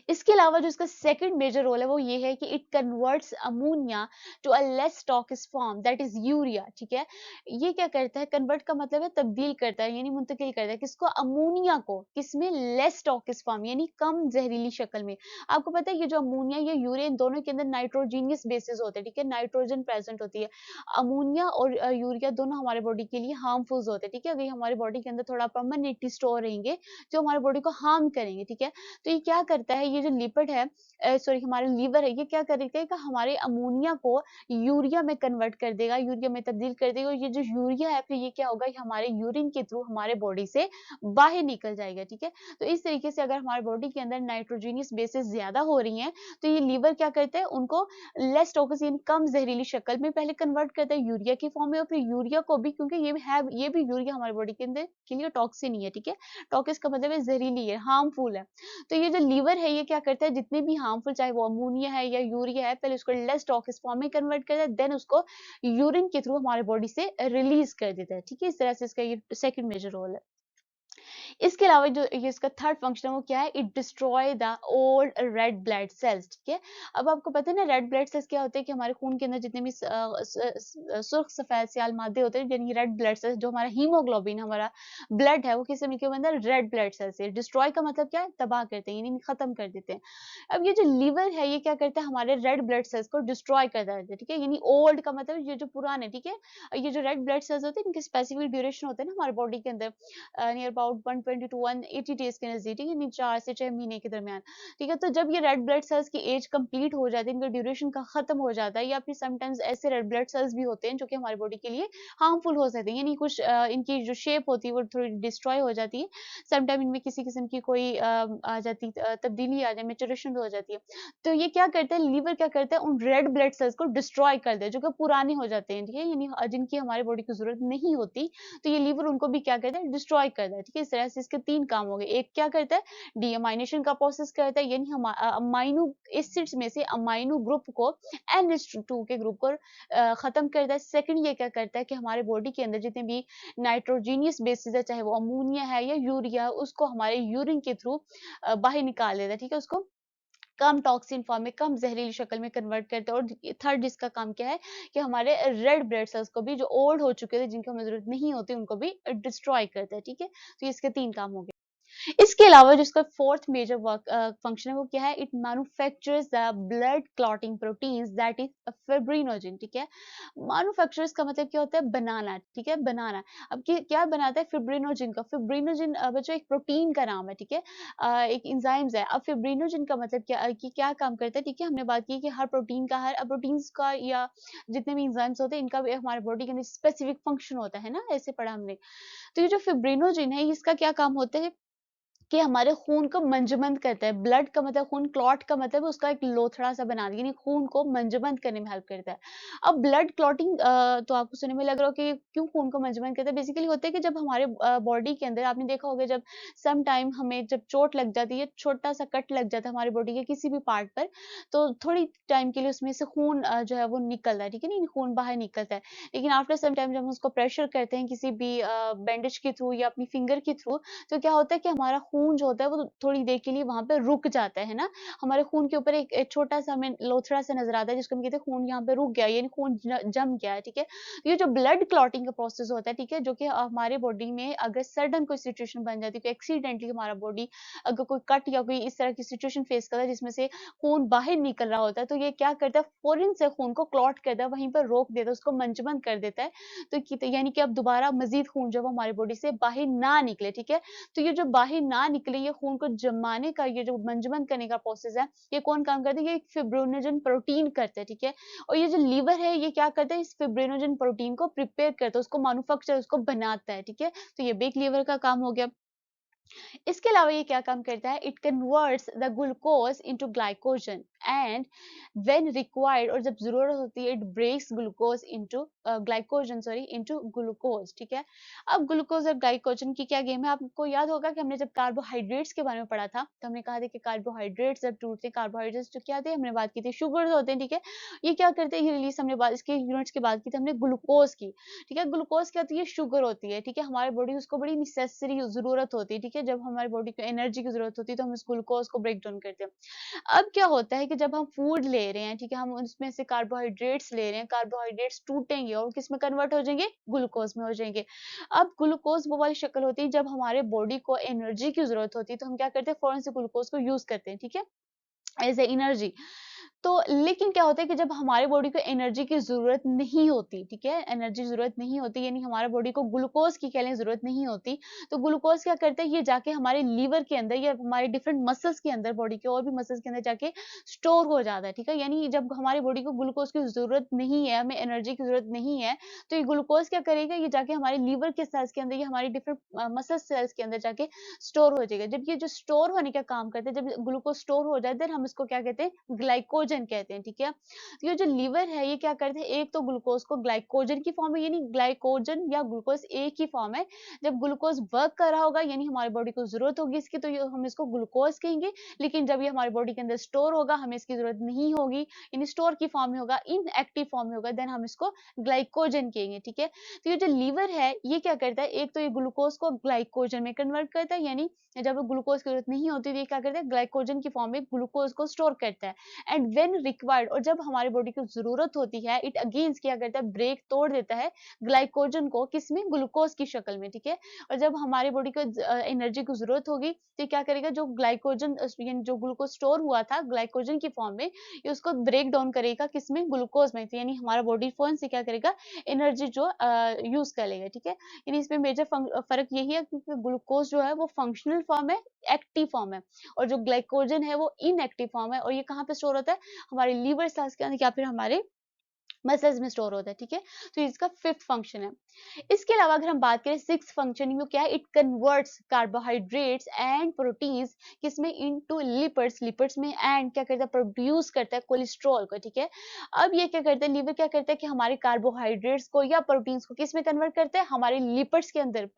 इसके अलावा जो इसका सेकंड मेजर रोल है वो ये है कि it converts ammonia to a less toxic form, that is urea, ठीक है। ये क्या करता है, कन्वर्ट का मतलब है तब्दील करता है, यानी मुंतकिल करता है, किसको, अमोनिया को, किसमें, लेस टॉक्सिक फॉर्म, यानी कम जहरीली शक्ल में। आपको पता है ये जो अमोनिया या यूरिया, इन दोनों के अंदर नाइट्रोजीनियस बेसिस होते हैं, ठीक है, नाइट्रोजन प्रेजेंट होती है। अमोनिया और यूरिया दोनों हमारे बॉडी के लिए हार्मफुल होते हैं, ठीक है। अगर हमारे बॉडी के अंदर थोड़ा परमानेंटली स्टोर रहेंगे, जो हमारे बॉडी को हार्म करेंगे, ठीक है। तो ये क्या करता है ये जो लिपिड है, सॉरी हमारा लीवर है, ये क्या करेगा कि हमारे अमोनिया को यूरिया में कन्वर्ट कर देगा, यूरिया में तब्दील कर देगा, और ये जो यूरिया है फिर ये क्या होगा, ये हमारे यूरिन के थ्रू हमारे बॉडी से बाहर निकल जाएगा, ठीक है। तो इस तरीके से अगर हमारे बॉडी के अंदर नाइट्रोजीनियस बेसिस ज्यादा हो रही हैं, तो ये लीवर क्या करता है, उनको लेस टॉक्सिन, कम जहरीली शक्ल में पहले कन्वर्ट करता है यूरिया की फॉर्म में, और फिर यूरिया को भी, क्योंकि ये भी यूरिया हमारे बॉडी के अंदर के लिए टॉक्सिन ही है, ठीक है। टॉक्सिस का मतलब है जहरीली है, हार्मफुल है। तो ये जो लीवर है ये क्या करता है, जितने भी हार्मफुल, चाहे वो अमोनिया है या यूरिया है, पहले उसको लेस टॉक्सिस फॉर्म में कन्वर्ट करता है, देन उसको यूरिन के थ्रू हमारे बॉडी से रिलीज कर देता है, ठीक है। इस तरह से इसका ये सेकंड मेजर रोल है। इसके अलावा जो ये इसका थर्ड फंक्शन है वो क्या है, it destroy the old red blood cells, ठीक है। अब आपको पता है ना रेड ब्लड सेल्स क्या होते हैं, कि हमारे खून के अंदर जितने भी सुर्ख सफेद सियाल मादे होते हैं, यानी रेड ब्लड सेल्स, जो हमारा हीमोग्लोबिन हमारा ब्लड है, वो किससे मिलकर बनता है, रेड ब्लड सेल्स से। डिस्ट्रॉय का मतलब क्या है, तबाह करते हैं, यानी खत्म कर देते हैं। अब ये जो लीवर है ये क्या करता है, हमारे रेड ब्लड सेल्स को डिस्ट्रॉय कर देता है, ठीक है। यानी ओल्ड का मतलब ये जो पुराने, ठीक है। ये जो रेड ब्लड सेल्स होते हैं इनके स्पेसिफिक ड्यूरेशन होते हैं ना हमारे बॉडी के अंदर, नियर अबाउट 120 टू 180 डेज के नजदीक, ठीक है, यानी 4 से 6 महीने के दरमियान, ठीक है। तो जब ये रेड ब्लड सेल्स की एज कंप्लीट हो जाती है, इनका ड्यूरेशन का खत्म हो जाता है, या फिर समटाइम्स ऐसे रेड ब्लड सेल्स भी होते हैं जो कि हमारी बॉडी के लिए हार्मफुल हो सकते हैं, यानी कुछ इनकी जो शेप होती है वो थोड़ी डिस्ट्रॉय हो जाती है, समटाइम इनमें किसी किस्म की कोई आ जाती तब्दीली आ जाए, मेचुरेशन हो जाती है। तो ये क्या करता है, लीवर क्या करता है, उन रेड ब्लड सेल्स को डिस्ट्रॉय कर दे जो कि पुराने हो जाते हैं, ठीक है, यानी जिनकी हमारी बॉडी की जरूरत नहीं होती, तो ये लीवर उनको भी क्या करता है, डिस्ट्रॉय करता है, ठीक है। इस तरह से इसके तीन काम हो गए। एक क्या करता है, डीअमाइनेशन का प्रोसेस करता है, यानी हम अमाइनो एसिड्स में से अमाइनो ग्रुप को NH2 के ग्रुप को खत्म करता है। सेकंड ये क्या करता है कि हमारे बॉडी के अंदर जितने भी नाइट्रोजीनियस बेसिस है, चाहे वो अमोनिया है या यूरिया है, उसको हमारे यूरिन के थ्रू बाहर निकाल देता है, ठीक है। उसको कम टॉक्सिन फॉर्म में, कम जहरीली शक्ल में कन्वर्ट करते हैं। और थर्ड जिसका काम क्या है कि हमारे रेड ब्लड सेल्स को भी, जो ओल्ड हो चुके थे, जिनकी हमें जरूरत नहीं होती, उनको भी डिस्ट्रॉय करता है, ठीक है। तो ये इसके तीन काम हो गए। इसके अलावा जिसका फोर्थ मेजर वर्क फंक्शन है वो क्या है, it manufactures the blood clotting proteins, that is fibrinogen, ठीक है। मैन्युफैक्चर्स का मतलब क्या होता है, बनाना, ठीक है, बनाना। अब क्या बनाता है, फिब्रिनोजन का। फिब्रिनोजन बच्चों एक प्रोटीन का नाम है, ठीक है, एक एंजाइम्स है। अब फिब्रिनोजन का मतलब क्या, कि क्या काम करता है, ठीक है। हमने बात की कि हर प्रोटीन का, हर प्रोटीन्स का या जितने भी एंजाइम्स होते हैं, इनका भी हमारे बॉडी के अंदर स्पेसिफिक फंक्शन होता है ना, ऐसे पढ़ा हमने। तो ये जो फिब्रिनोजन है इसका क्या काम होता है, कि हमारे खून को मंजमंद करता है। ब्लड का मतलब खून, क्लॉट का मतलब उसका एक लोथड़ा सा बना दिया, यानी खून को मंजमंद करने में हेल्प करता है। अब ब्लड क्लॉटिंग तो आपको सुनने में लग रहा हो कि क्यों खून को मंजमंद करता है। बेसिकली होता है कि जब हमारे बॉडी के अंदर, आपने देखा होगा, जब सम टाइम हमें जब चोट लग जाती है, छोटा सा कट लग जाता है हमारे बॉडी के किसी भी पार्ट पर, तो थोड़ी टाइम के लिए उसमें से खून जो है वो निकलता है, ठीक है, नहीं खून बाहर निकलता है। लेकिन आफ्टर सम टाइम जब हम उसको प्रेशर करते हैं किसी भी बैंडेज के थ्रू या अपनी फिंगर के थ्रू, तो क्या होता है कि हमारा खून जो होता है वो थोड़ी देर के लिए वहाँ पे रुक जाता है ना। हमारे खून के ऊपर एक छोटा-सा हमें लोथड़ा सा नज़र आता है, जिसको हम कहते हैं खून यहाँ पे रुक गया, यानी खून जम गया है, ठीक है। ये जो ब्लड क्लॉटिंग का प्रोसेस होता है, ठीक है, जो कि हमारे बॉडी में अगर सडन कोई सिचुएशन बन जाती है, कोई एक्सीडेंटली हमारा बॉडी अगर कोई कट या कोई इस तरह की सिचुएशन फेस करता है जिसमें से खून बाहर निकल रहा होता है, तो ये क्या करता है, फ़ौरन से खून को क्लॉट करता है, वहीं पर रोक देता है, उसको मंजमंद कर देता है। तो यानी कि अब दोबारा मज़ीद खून जब हमारी बॉडी से बाहर ना निकले, ठीक है। तो ये जो बाहर ना निकले, ये खून को जमाने का, ये जो मंजमंद करने का प्रोसेस है, ये कौन काम करता है, ये फिब्रिनोजन प्रोटीन करता है, ठीक है। और ये जो लीवर है ये क्या करता है, इस फिब्रिनोजन प्रोटीन को प्रिपेयर करता है, उसको मैन्युफैक्चर, उसको बनाता है, ठीक है। तो ये भी एक लीवर का काम हो गया। इसके अलावा ये क्या काम करता है, it converts the glucose into glycogen and when required, और जब जरूरत होती है, it breaks glucose into glycogen, sorry, into glucose, ठीक है। अब ग्लूकोज और ग्लाइकोजन की क्या गेम है, आपको याद होगा कि हमने जब कार्बोहाइड्रेट्स के बारे में पढ़ा था, तो हमने कहा था कि कार्बोहाइड्रेट्स जब टूटते, कार्बोहाइड्रेट्स जो क्या थे, हमने बात की थी शुगर होते हैं, ठीक है। ये क्या करते हैं, ये रिलीज, हमने बात इसके यूनिट्स की बात की थी हमने ग्लूकोज की, ठीक है। ग्लूकोज क्या होती है, शुगर होती है, ठीक है। हमारी बॉडी उसको बड़ी नेसेसरी जरूरत होती है, ठीक है। जब हमारी बॉडी को एनर्जी की जरूरत होती है तो हम इस ग्लूकोज को ब्रेक डाउन करते हैं। अब क्या होता है कि जब हम फूड ले रहे हैं, ठीक है, हम उसमें से कार्बोहाइड्रेट्स ले रहे हैं, कार्बोहाइड्रेट्स टूटेंगे और किस में कन्वर्ट हो जाएंगे, ग्लूकोज में हो जाएंगे। अब ग्लूकोज वो वाली शक्ल होती है जब हमारे बॉडी को एनर्जी की जरूरत होती है, तो हम क्या करते हैं, फौरन से ग्लूकोज को यूज करते हैं, ठीक है, एज ए एनर्जी। तो लेकिन क्या होता है कि जब हमारे बॉडी को एनर्जी की ज़रूरत नहीं होती, ठीक है? एनर्जी ज़रूरत नहीं होती यानी हमारे बॉडी को ग्लूकोज़ की कह लें ज़रूरत नहीं होती, तो ग्लूकोज़ क्या करता है ये जाके हमारे लीवर के अंदर या हमारे डिफरेंट मसल्स के अंदर बॉडी के और भी मसल्स के अंदर जाके स्टोर हो जाता है, ठीक है? यानी जब हमारी बॉडी को ग्लूकोज़ की ज़रूरत नहीं है, हमें एनर्जी की ज़रूरत नहीं है, तो ये ग्लूकोज़ क्या करेगा ये जाके हमारे लीवर के सेल्स के अंदर या हमारी डिफरेंट मसल सेल्स के अंदर जाके स्टोर हो जाएगा। जब ये जो स्टोर होने का काम करता है, जब ग्लूकोज़ स्टोर हो जाए देन हम इसको क्या कहते हैं? ग्लाइकोजन कहते हैं, ठीक है? तो ये जो लीवर है ये क्या करते हैं एक तो ग्लूकोज़ को ग्लाइकोजन की फॉर्म में यानी ग्लाइकोजन या ग्लूकोज़ एक ही फॉर्म है। जब ग्लूकोज़ वर्क कर रहा होगा यानी हमारी बॉडी को ज़रूरत होगी इसकी तो ये हम इसको ग्लूकोज़ कहेंगे। लेकिन जब ये हमारी बॉडी के अंदर स्टोर होगा हमें इसकी ज़रूरत नहीं होगी यानी स्टोर की फॉर्म में होगा, इनएक्टिव फॉर्म में होगा देन हम इसको ग्लाइकोजन कहेंगे, ठीक है? तो ये जो लीवर है ये क्या करता है एक तो ये ग्लूकोज़ को ग्लाइकोजन में कन्वर्ट करता है यानी जब ग्लूकोज़ की ज़रूरत नहीं होती तो ये क्या करता है ग्लाइकोजन की फॉर्म में ग्लूकोज़ को स्टोर करता है। एंड व्हेन रिक्वायर्ड और जब हमारी बॉडी को ज़रूरत होती है इट अगेन्स क्या करता है ब्रेक तोड़ देता है ग्लाइकोजन को किसमें ग्लूकोज़ की शक्ल में, ठीक है? और जब हमारी बॉडी को एनर्जी की ज़रूरत होगी तो ये क्या करेगा जो ग्लाइकोजन यानी जो ग्लूकोज़ स्टोर हुआ था ग्लाइकोजन की फॉर्म में ये उसको ब्रेक डाउन करेगा किसमें ग्लूकोज़ में। तो यानी हमारा बॉडी फ़ोन से क्या करेगा एनर्जी जो यूज़ कर लेगा, ठीक है? यानी इसमें मेजर फ़र्क यही है क्योंकि ग्लूकोज़ जो है वो फंक्शनल फॉर्म है, एक्टिव फॉर्म है और जो ग्लाइकोजन है वो इनएक्टिव फॉर्म है और ये कहाँ पे स्टोर होता है? हमारे लिवर सेल्स के अंदर या फिर हमारे मसल्स में स्टोर होता है, ठीक है? तो ये इसका 5th फंक्शन है। इसके अलावा अगर हम बात करें 6th फंक्शन वो क्या है it converts carbohydrates and proteins किसमें इनटू लिपिड्स लिपिड्स में एंड क्या करता है प्रोड्यूस करता है कोलेस्ट्रॉल को, ठीक है? अब ये क्या करता है लीवर क्या करता है कि हमारे कार्बोहाइड्रेट्स को या प्रोटीन्स को किसमें कन्वर्ट करता है हमारे लिपिड्स के अंदर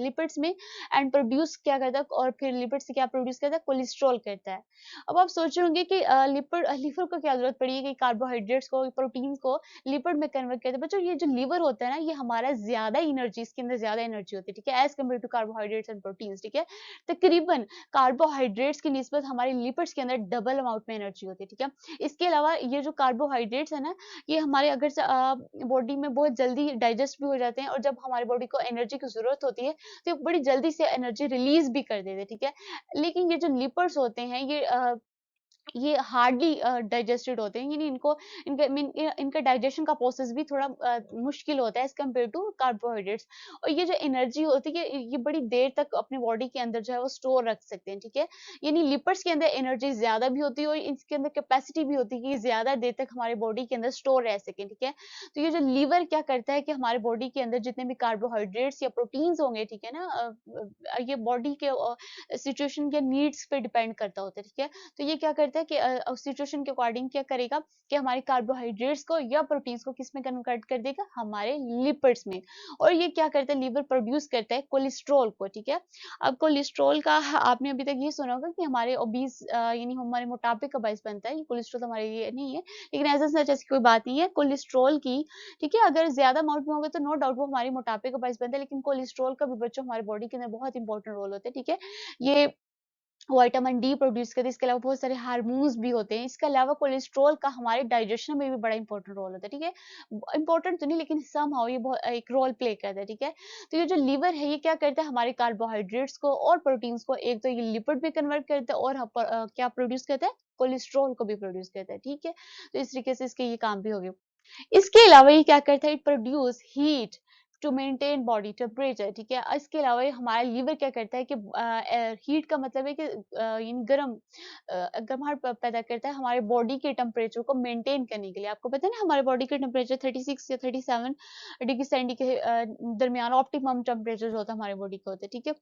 लिपिड्स में एंड प्रोड्यूस क्या करता है और फिर लिपिड्स से क्या प्रोड्यूस करता है कोलेस्ट्रॉल करता है। अब आप सोच रहे होंगे कि लिवर को क्या जरूरत पड़ी है कि कार्बोहाइड्रेट्स को प्रोटीन को लिपिड में कन्वर्ट करते हैं। बच्चों ये जो लिवर होता है ना ये हमारा ज्यादा एनर्जी इसके अंदर ज्यादा एनर्जी होती है, ठीक है? As compare to carbohydrates and proteins, ठीक है? तकरीबन कार्बोहाइड्रेट्स की निस्बत हमारे लिपिड्स के अंदर डबल अमाउंट में एनर्जी होती है, ठीक है? इसके अलावा ये जो कार्बोहाइड्रेट्स है ना ये हमारे अगर बॉडी में बहुत जल्दी डाइजेस्ट भी हो जाते हैं और जब हमारी बॉडी को एनर्जी की जरूरत होती है तो ये बड़ी जल्दी से एनर्जी रिलीज भी कर देते हैं, ठीक है? लेकिन ये जो लिपिड्स होते हैं ये हार्डली डाइजेस्टेड होते हैं यानी इनको इनका मीन इनका डाइजेशन का प्रोसेस भी थोड़ा मुश्किल होता है एज कम्पेयर टू कार्बोहाइड्रेट्स और ये जो एनर्जी होती है ये बड़ी देर तक अपने बॉडी के अंदर जो है वो स्टोर रख सकते हैं, ठीक है? यानी लिपिड्स के अंदर एनर्जी ज्यादा भी होती है और इसके अंदर कैपेसिटी भी होती है कि ज्यादा देर तक हमारे बॉडी के अंदर स्टोर रह सके, ठीक है? तो ये जो लीवर क्या करता है कि हमारे बॉडी के अंदर जितने भी कार्बोहाइड्रेट्स या प्रोटीन्स होंगे, ठीक है ना? ये बॉडी के सिचुएशन के नीड्स पे डिपेंड करता होता है, ठीक है? तो ये क्या करता है कि सिचुएशन के अकॉर्डिंग क्या करेगा कि हमारे कार्बोहाइड्रेट्स को या प्रोटीन्स को किस में कन्वर्ट कर देगा हमारे लिपिड्स में और ये क्या करता है लीवर प्रोड्यूस करता है कोलेस्ट्रॉल को, ठीक है? अब कोलेस्ट्रॉल का आपने अभी तक ये सुना होगा कि हमारे ओबीस यानी हमारे मोटापे का बायस बनता है, ये कोलेस्ट्रॉल हमारे लिए नहीं है लेकिन ऐसा सच ऐसी कोई बात नहीं है कोलेस्ट्रॉल की, ठीक है? अगर ज्यादा अमाउंट में होगा तो नो डाउट वो हमारे मोटापे का बायस बनता है लेकिन कोलेस्ट्रॉल का भी बच्चों हमारे बॉडी के अंदर बहुत इंपॉर्टेंट रोल होता है, ठीक है? ये विटामिन डी प्रोड्यूस करते हैं, इसके अलावा बहुत सारे हार्मोन्स भी होते हैं। इसके अलावा कोलेस्ट्रॉल का हमारे डाइजेशन में भी बड़ा इंपॉर्टेंट रोल होता है, ठीक है? इंपॉर्टेंट तो नहीं लेकिन समहाउ ये बहुत एक रोल प्ले करता है, ठीक है? तो ये जो लिवर है ये क्या करता है हमारे कार्बोहाइड्रेट्स को और प्रोटीन्स को एक तो ये लिपिड में कन्वर्ट करता है और क्या प्रोड्यूस करता है कोलेस्ट्रॉल को भी प्रोड्यूस करता है, ठीक है? तो इस तरीके से इसके ये काम भी हो गए। इसके अलावा ये क्या करता है it produce heat to maintain body temperature, ठीक है? इसके अलावा ये हमारा लीवर क्या करता है कि हीट का मतलब है कि यानी गर्माहट पैदा करता है हमारे बॉडी के टेम्परेचर को मेंटेन करने के लिए। आपको पता है ना हमारे बॉडी के टेम्परेचर 36 या 37 डिग्री सेंटीग्रेड के दरमियान ऑप्टिमम टेम्परेचर जो होता है हमारे बॉडी का होता है, ठीक है?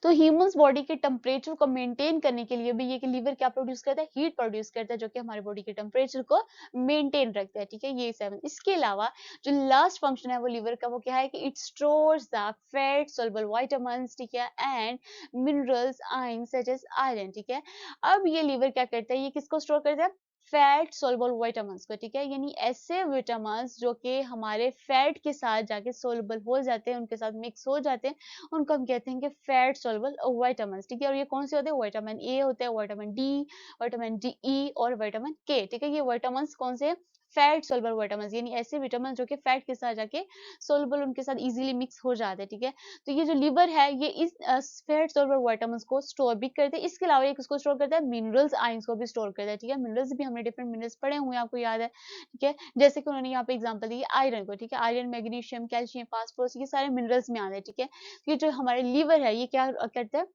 तो ह्यूमंस बॉडी के टेम्परेचर को मेंटेन करने के लिए भी ये कि लीवर क्या प्रोड्यूस करता है हीट प्रोड्यूस करता है जो कि हमारे बॉडी के टेम्परेचर को मेंटेन रखता है, ठीक है? ये 7 इसके अलावा जो लास्ट फंक्शन है वो लीवर का वो क्या है कि it stores the fat soluble vitamins, ठीक है? And minerals iron such as iron, ठीक है? अब ये लीवर क्या करता है ये किसको स्टोर करता है फैट सोल्युबल विटामिन्स को, ठीक है? यानी ऐसे विटामिन्स जो कि हमारे फैट के साथ जाके सोल्युबल हो जाते हैं उनके साथ मिक्स हो जाते हैं उनको हम कहते हैं कि फैट सोल्युबल विटामिन्स, ठीक है? और ये कौन से होते हैं विटामिन ए होते हैं vitamin D vitamin D E और विटामिन के, ठीक है? ये विटामिन्स कौन से हैं फैट सोल्युबल विटामिन्स यानी ऐसे विटामिन जो कि फैट के साथ जाके सोल्युबल उनके साथ इजीली मिक्स हो जाते हैं, ठीक है? तो ये जो लिवर है ये इस फैट सोल्युबल विटामिन्स को स्टोर भी करते हैं। इसके अलावा ये किसको स्टोर करता है मिनरल्स आयंस को भी स्टोर करता है, ठीक है? मिनरल्स भी हमने हमने डिफरेंट मिनरल्स पढ़े हुए हैं, आपको याद है, ठीक है। जैसे कि उन्होंने यहाँ पे एग्जांपल दी आयरन को, ठीक है, आयरन, मैग्नीशियम, कैल्शियम, फास्फोरस, ये सारे मिनरल्स में आते हैं, ठीक है। ये जो हमारे लीवर है ये क्या करता है,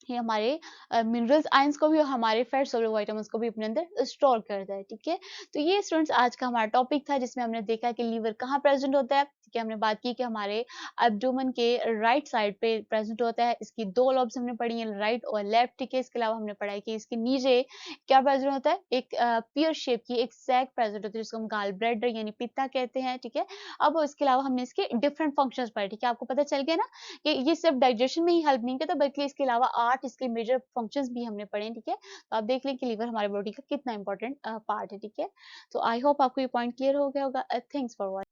ये हमारे मिनरल्स आयंस को भी और हमारे फैट सोल्यूबल विटामिन्स को भी अपने अंदर स्टोर करता है, ठीक है। तो ये स्टूडेंट्स आज का हमारा टॉपिक था जिसमें हमने देखा कि लीवर कहाँ प्रेजेंट होता है, ठीक है। हमने बात की कि हमारे एब्डोमेन के राइट साइड पे प्रेजेंट होता है, इसकी दो लॉब्स हमने पढ़ी हैं, राइट और लेफ्ट, ठीक है। इसके अलावा हमने पढ़ा है कि इसके नीचे क्या प्रेजेंट होता है, एक पियर शेप की एक सैक प्रेजेंट होती है जिसको हम गाल ब्लैडर यानी पित्ता कहते हैं, ठीक है। अब इसके अलावा हमने इसके डिफरेंट फंक्शंस पढ़े, ठीक है। आपको पता चल गया ना कि ये सिर्फ डाइजेशन में ही हेल्प नहीं करता बल्कि इसके अलावा 8 इसके मेजर फंक्शंस भी हमने पढ़े हैं, ठीक है। तो आप देख लें कि लीवर हमारे बॉडी का कितना इंपॉर्टेंट पार्ट है, ठीक है। तो आई होप आपको ये पॉइंट क्लियर हो गया होगा। Thanks for